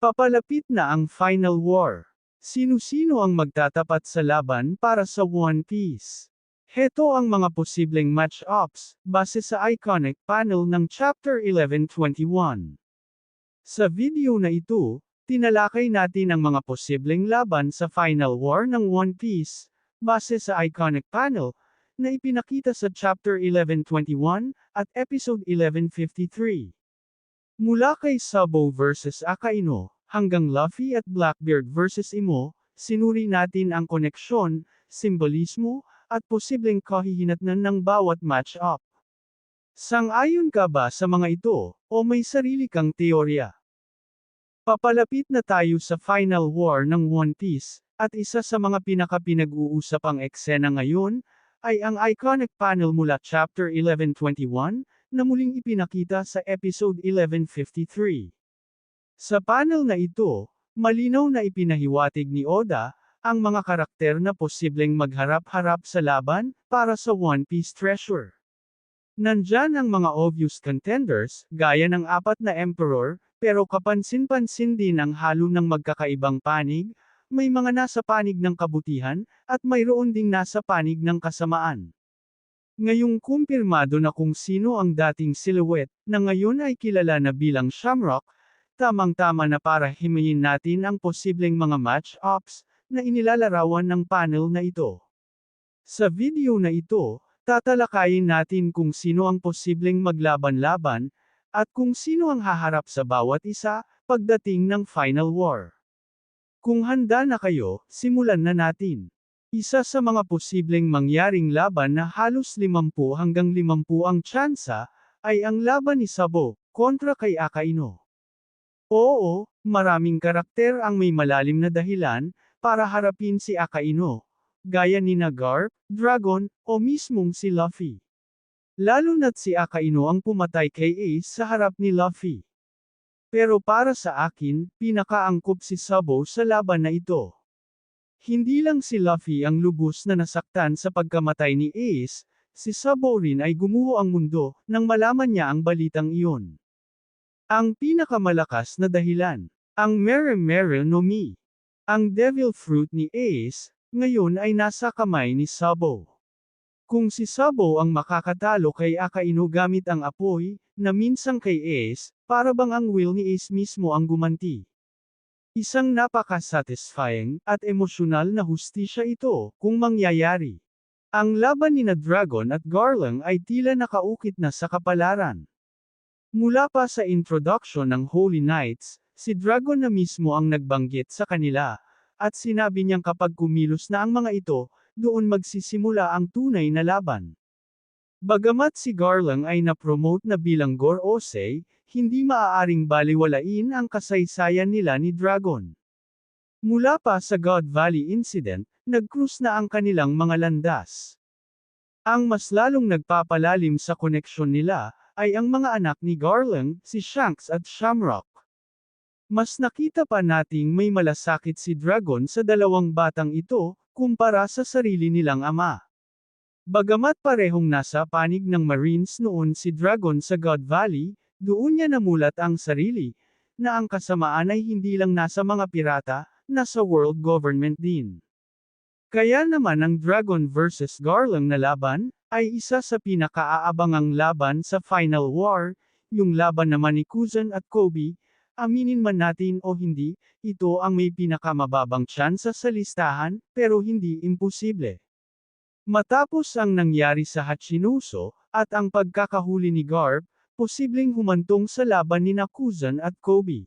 Papalapit na ang Final War. Sino-sino ang magtatapat sa laban para sa One Piece? Heto ang mga posibleng match-ups, base sa iconic panel ng Chapter 1121. Sa video na ito, tinalakay natin ang mga posibleng laban sa Final War ng One Piece, base sa iconic panel, na ipinakita sa Chapter 1121, at Episode 1153. Mula kay Sabo vs Akaino, hanggang Luffy at Blackbeard vs Imo, sinuri natin ang koneksyon, simbolismo, at posibleng kahihinatnan ng bawat match-up. Sang-ayon ka ba sa mga ito, o may sarili kang teorya? Papalapit na tayo sa Final War ng One Piece, at isa sa mga pinaka-pinag-uusapang eksena ngayon, ay ang iconic panel mula Chapter 1121, na muling ipinakita sa Episode 1153. Sa panel na ito, malinaw na ipinahiwatig ni Oda, ang mga karakter na posibleng magharap-harap sa laban, para sa One Piece treasure. Nandyan ang mga obvious contenders, gaya ng apat na Emperor, pero kapansin-pansin din ang halo ng magkakaibang panig, may mga nasa panig ng kabutihan, at mayroon ding nasa panig ng kasamaan. Ngayong kumpirmado na kung sino ang dating silhouette, na ngayon ay kilala na bilang Shamrock, tamang-tama na para himayin natin ang posibleng mga match-ups, na inilalarawan ng panel na ito. Sa video na ito, tatalakayin natin kung sino ang posibleng maglaban-laban, at kung sino ang haharap sa bawat isa, pagdating ng Final War. Kung handa na kayo, simulan na natin. Isa sa mga posibleng mangyaring laban na halos 50 hanggang 50 ang tsansa, ay ang laban ni Sabo, kontra kay Akaino. Oo, maraming karakter ang may malalim na dahilan, para harapin si Akaino, gaya ni Garp, Dragon, o mismong si Luffy. Lalo na't si Akaino ang pumatay kay Ace sa harap ni Luffy. Pero para sa akin, pinakaangkop si Sabo sa laban na ito. Hindi lang si Luffy ang lubos na nasaktan sa pagkamatay ni Ace, si Sabo rin ay gumuho ang mundo, nang malaman niya ang balitang iyon. Ang pinakamalakas na dahilan, ang Mere Mere no Mi. Ang Devil Fruit ni Ace, ngayon ay nasa kamay ni Sabo. Kung si Sabo ang makakatalo kay Akaino gamit ang apoy, na minsang kay Ace, para bang ang will ni Ace mismo ang gumanti. Isang napaka-satisfying, at emosyonal na hustisya ito, kung mangyayari. Ang laban ni Dragon at Garlang ay tila nakaukit na sa kapalaran. Mula pa sa introduction ng Holy Knights, si Dragon na mismo ang nagbanggit sa kanila, at sinabi niyang kapag kumilos na ang mga ito, doon magsisimula ang tunay na laban. Bagamat si Garlang ay na-promote na bilang Gorosei, hindi maaaring baliwalain ang kasaysayan nila ni Dragon. Mula pa sa God Valley Incident, nag-cruise na ang kanilang mga landas. Ang mas lalong nagpapalalim sa koneksyon nila, ay ang mga anak ni Garlang, si Shanks at Shamrock. Mas nakita pa nating may malasakit si Dragon sa dalawang batang ito, kumpara sa sarili nilang ama. Bagamat parehong nasa panig ng Marines noon si Dragon sa God Valley, doon niya namulat ang sarili, na ang kasamaan ay hindi lang nasa mga pirata, nasa world government din. Kaya naman ang Dragon vs Garlang na laban, ay isa sa pinakaabangang laban sa Final War, yung laban naman ni Kuzan at Kobe, aminin man natin o hindi, ito ang may pinakamababang tsansa sa listahan, pero hindi imposible. Matapos ang nangyari sa Hachinoso, at ang pagkakahuli ni Garp, posibleng humantong sa laban ni Kuzan at Kobe.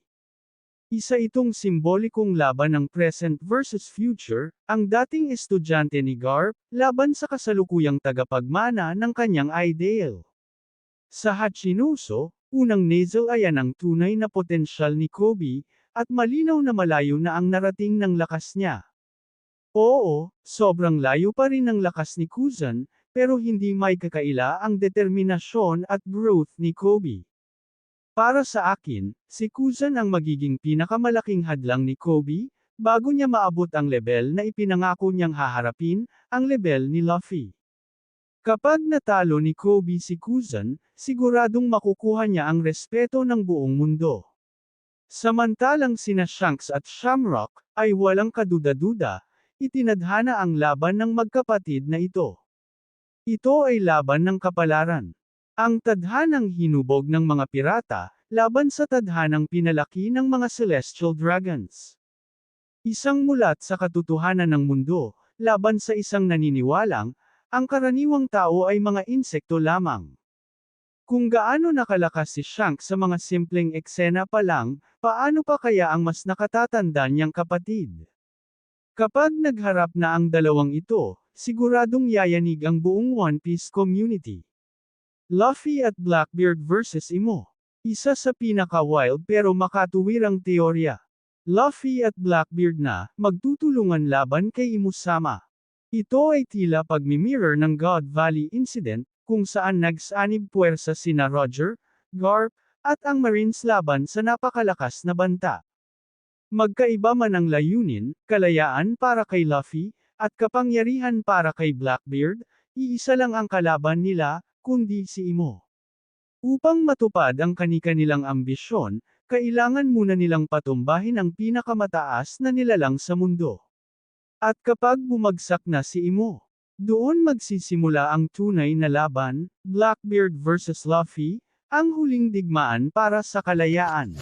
Isa itong simbolikong laban ng present versus future, ang dating estudyante ni Garp, laban sa kasalukuyang tagapagmana ng kanyang ideal. Sa Hachinoso, unang nasal ayan ang tunay na potensyal ni Kobe, at malinaw na malayo na ang narating ng lakas niya. Oo, sobrang layo pa rin ang lakas ni Kuzan, pero hindi may kakaila ang determinasyon at growth ni Kobe. Para sa akin, si Kuzan ang magiging pinakamalaking hadlang ni Kobe, bago niya maabot ang level na ipinangako niyang haharapin, ang level ni Luffy. Kapag natalo ni Kobe si Kuzan, siguradong makukuha niya ang respeto ng buong mundo. Samantalang sina Shanks at Shamrock ay walang kaduda-duda, itinadhana ang laban ng magkapatid na ito. Ito ay laban ng kapalaran. Ang tadhanang hinubog ng mga pirata, laban sa tadhanang pinalaki ng mga celestial dragons. Isang mulat sa katotohanan ng mundo, laban sa isang naniniwalang, ang karaniwang tao ay mga insekto lamang. Kung gaano nakalakas si Shanks sa mga simpleng eksena pa lang, paano pa kaya ang mas nakatatanda niyang kapatid? Kapag nagharap na ang dalawang ito, siguradong yayanig ang buong One Piece community. Luffy at Blackbeard versus Imo. Isa sa pinaka-wild pero makatuwirang teorya. Luffy at Blackbeard na magtutulungan laban kay Imo-sama. Ito ay tila pagmimirror ng God Valley Incident, kung saan nagsanib puwersa sina Roger, Garp, at ang Marines laban sa napakalakas na banta. Magkaiba man ang layunin, kalayaan para kay Luffy, at kapangyarihan para kay Blackbeard, iisa lang ang kalaban nila, kundi si Imo. Upang matupad ang kani-kanilang ambisyon, kailangan muna nilang patumbahin ang pinakamataas na nilalang sa mundo. At kapag bumagsak na si Imo, doon magsisimula ang tunay na laban, Blackbeard versus Luffy, ang huling digmaan para sa kalayaan.